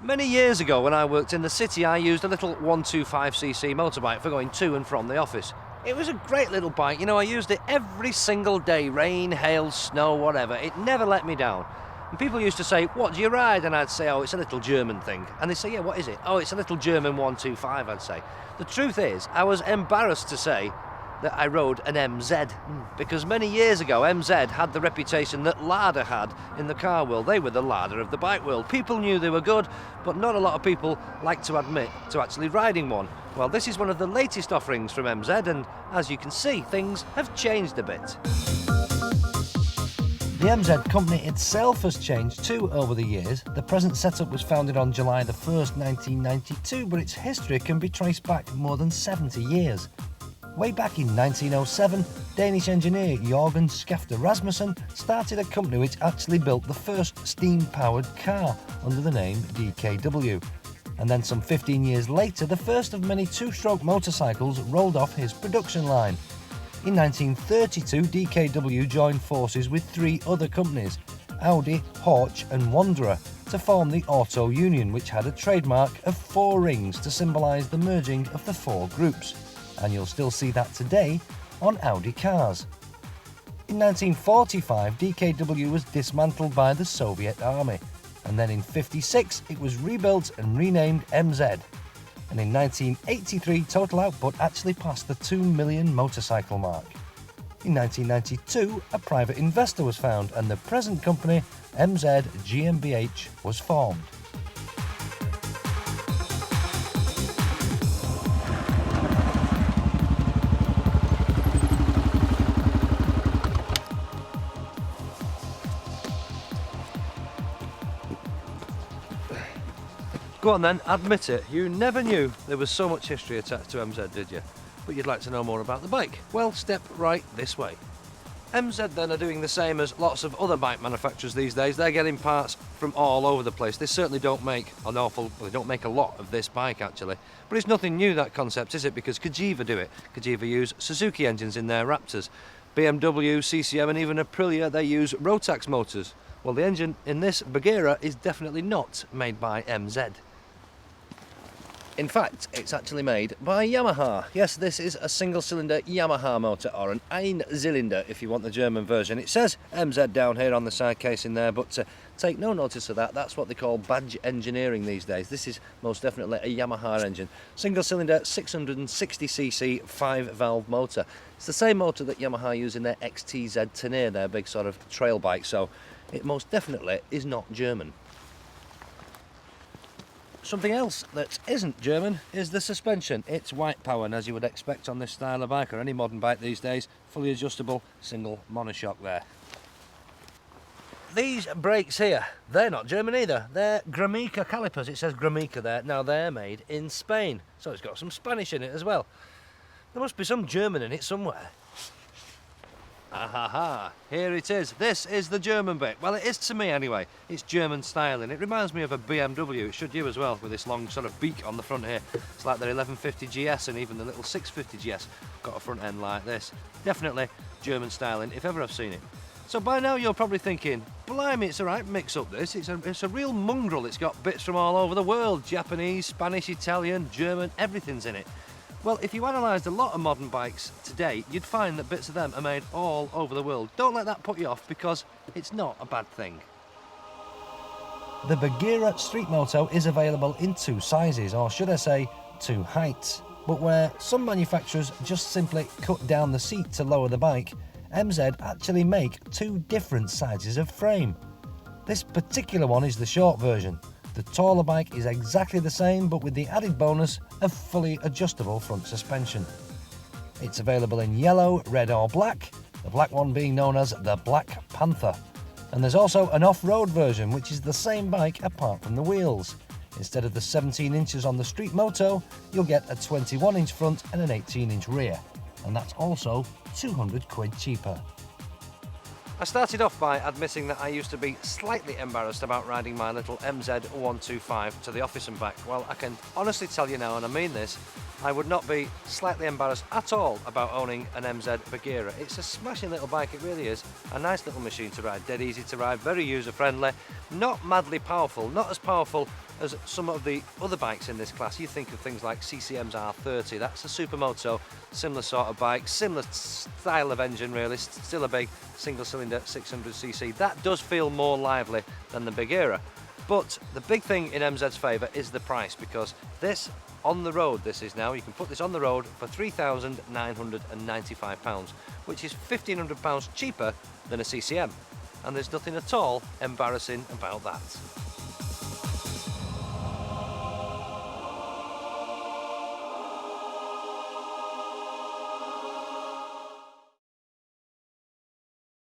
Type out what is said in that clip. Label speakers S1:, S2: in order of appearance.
S1: Many years ago when I worked in the city, I used a little 125cc motorbike for going to and from the office. It was a great little bike, you know, I used it every single day, rain, hail, snow, whatever. It never let me down. And people used to say, "What do you ride?" And I'd say, "Oh, it's a little German thing." And they'd say, "Yeah, what is it?" "Oh, it's a little German 125, I'd say. The truth is, I was embarrassed to say that I rode an MZ, because many years ago MZ had the reputation that Lada had in the car world. They were the Lada of the bike world. People knew they were good, but not a lot of people like to admit to actually riding one. Well, this is one of the latest offerings from MZ, and as you can see, things have changed a bit.
S2: The MZ company itself has changed too over the years. The present setup was founded on July the 1st, 1992, but its history can be traced back more than 70 years. Way back in 1907, Danish engineer Jørgen Skafte Rasmussen started a company which actually built the first steam-powered car under the name DKW. And then some 15 years later, the first of many two-stroke motorcycles rolled off his production line. In 1932, DKW joined forces with three other companies, Audi, Horch and Wanderer, to form the Auto Union, which had a trademark of 4 rings to symbolise the merging of the 4 groups. And you'll still see that today on Audi cars. In 1945, DKW was dismantled by the Soviet Army, and then in 1956 it was rebuilt and renamed MZ. And in 1983, total output actually passed the 2 million motorcycle mark. In 1992, a private investor was found, and the present company, MZ GmbH, was formed.
S1: Go on then, admit it, you never knew there was so much history attached to MZ, did you? But you'd like to know more about the bike? Well, step right this way. MZ then are doing the same as lots of other bike manufacturers these days. They're getting parts from all over the place. They certainly don't make they don't make a lot of this bike actually. But it's nothing new, that concept, is it? Because Cagiva do it. Cagiva use Suzuki engines in their Raptors. BMW, CCM and even Aprilia, they use Rotax motors. Well, the engine in this Baghira is definitely not made by MZ. In fact, it's actually made by Yamaha. Yes, this is a single-cylinder Yamaha motor, or an Einzylinder if you want the German version. It says MZ down here on the side casing there, but take no notice of that. That's what they call badge engineering these days. This is most definitely a Yamaha engine. Single-cylinder, 660cc, 5-valve motor. It's the same motor that Yamaha use in their XTZ Tenere, their big sort of trail bike, so it most definitely is not German. Something else that isn't German is the suspension. It's white power, and as you would expect on this style of bike, or any modern bike these days, fully adjustable, single monoshock there. These brakes here, they're not German either. They're Gramica calipers. It says Gramica there. Now they're made in Spain, so it's got some Spanish in it as well. There must be some German in it somewhere. Ahaha, here it is. This is the German bit. Well, it is to me anyway. It's German styling. It reminds me of a BMW. It should you as well, with this long sort of beak on the front here. It's like their 1150 GS and even the little 650 GS got a front end like this. Definitely German styling, if ever I've seen it. So by now you're probably thinking, blimey, it's a right mix up this. It's a real mongrel. It's got bits from all over the world. Japanese, Spanish, Italian, German, everything's in it. Well, if you analysed a lot of modern bikes today, you'd find that bits of them are made all over the world. Don't let that put you off, because it's not a bad thing.
S2: The Baghira Street Moto is available in 2 sizes, or should I say 2 heights. But where some manufacturers just simply cut down the seat to lower the bike, MZ actually make 2 different sizes of frame. This particular one is the short version. The taller bike is exactly the same, but with the added bonus of fully adjustable front suspension. It's available in yellow, red or black, the black one being known as the Black Panther. And there's also an off-road version, which is the same bike apart from the wheels. Instead of the 17 inches on the Street Moto, you'll get a 21-inch front and an 18-inch rear. And that's also 200 quid cheaper.
S1: I started off by admitting that I used to be slightly embarrassed about riding my little MZ 125 to the office and back. Well, I can honestly tell you now, and I mean this, I would not be slightly embarrassed at all about owning an MZ Baghira. It's a smashing little bike, it really is. A nice little machine to ride, dead easy to ride, very user-friendly, not madly powerful, not as powerful as some of the other bikes in this class. You think of things like CCM's R30, that's a supermoto, similar sort of bike, similar style of engine really, still a big single-cylinder 600cc. That does feel more lively than the Baghira. But the big thing in MZ's favour is the price, because this, on the road this is now, you can put this on the road for £3,995, which is £1,500 cheaper than a CCM. And there's nothing at all embarrassing about that.